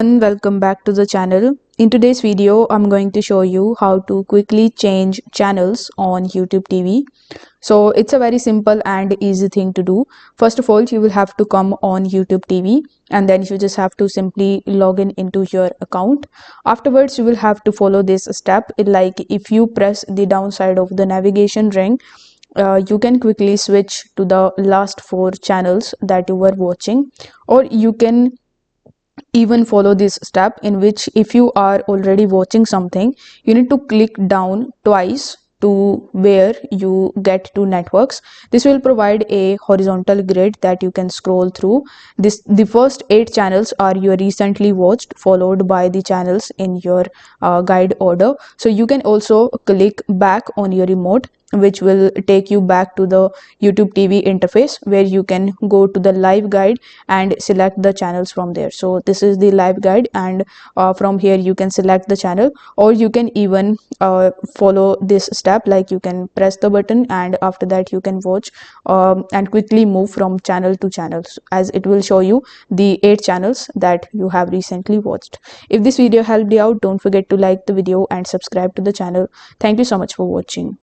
And welcome back to the channel. In today's video, I'm going to show you how to quickly change channels on YouTube TV. So it's a very simple and easy thing to do. First of all, you will have to come on YouTube TV and then you just have to simply log in into your account. Afterwards, you will have to follow this step. Like if you press the downside of the navigation ring, you can quickly switch to the last 4 channels that you were watching, or you can even follow this step in which if you are already watching something, you need to click down twice to where you get to networks. This will provide a horizontal grid that you can scroll through. The first 8 channels are your recently watched, followed by the channels in your guide order. So you can also click back on your remote, which will take you back to the YouTube TV interface where you can go to the live guide and select the channels from there. So this is the live guide, and from here you can select the channel, or you can even follow this step, like you can press the button and after that you can watch and quickly move from channel to channels, as it will show you the 8 channels that you have recently watched. If this video helped you out, don't forget to like the video and subscribe to the channel. Thank you so much for watching.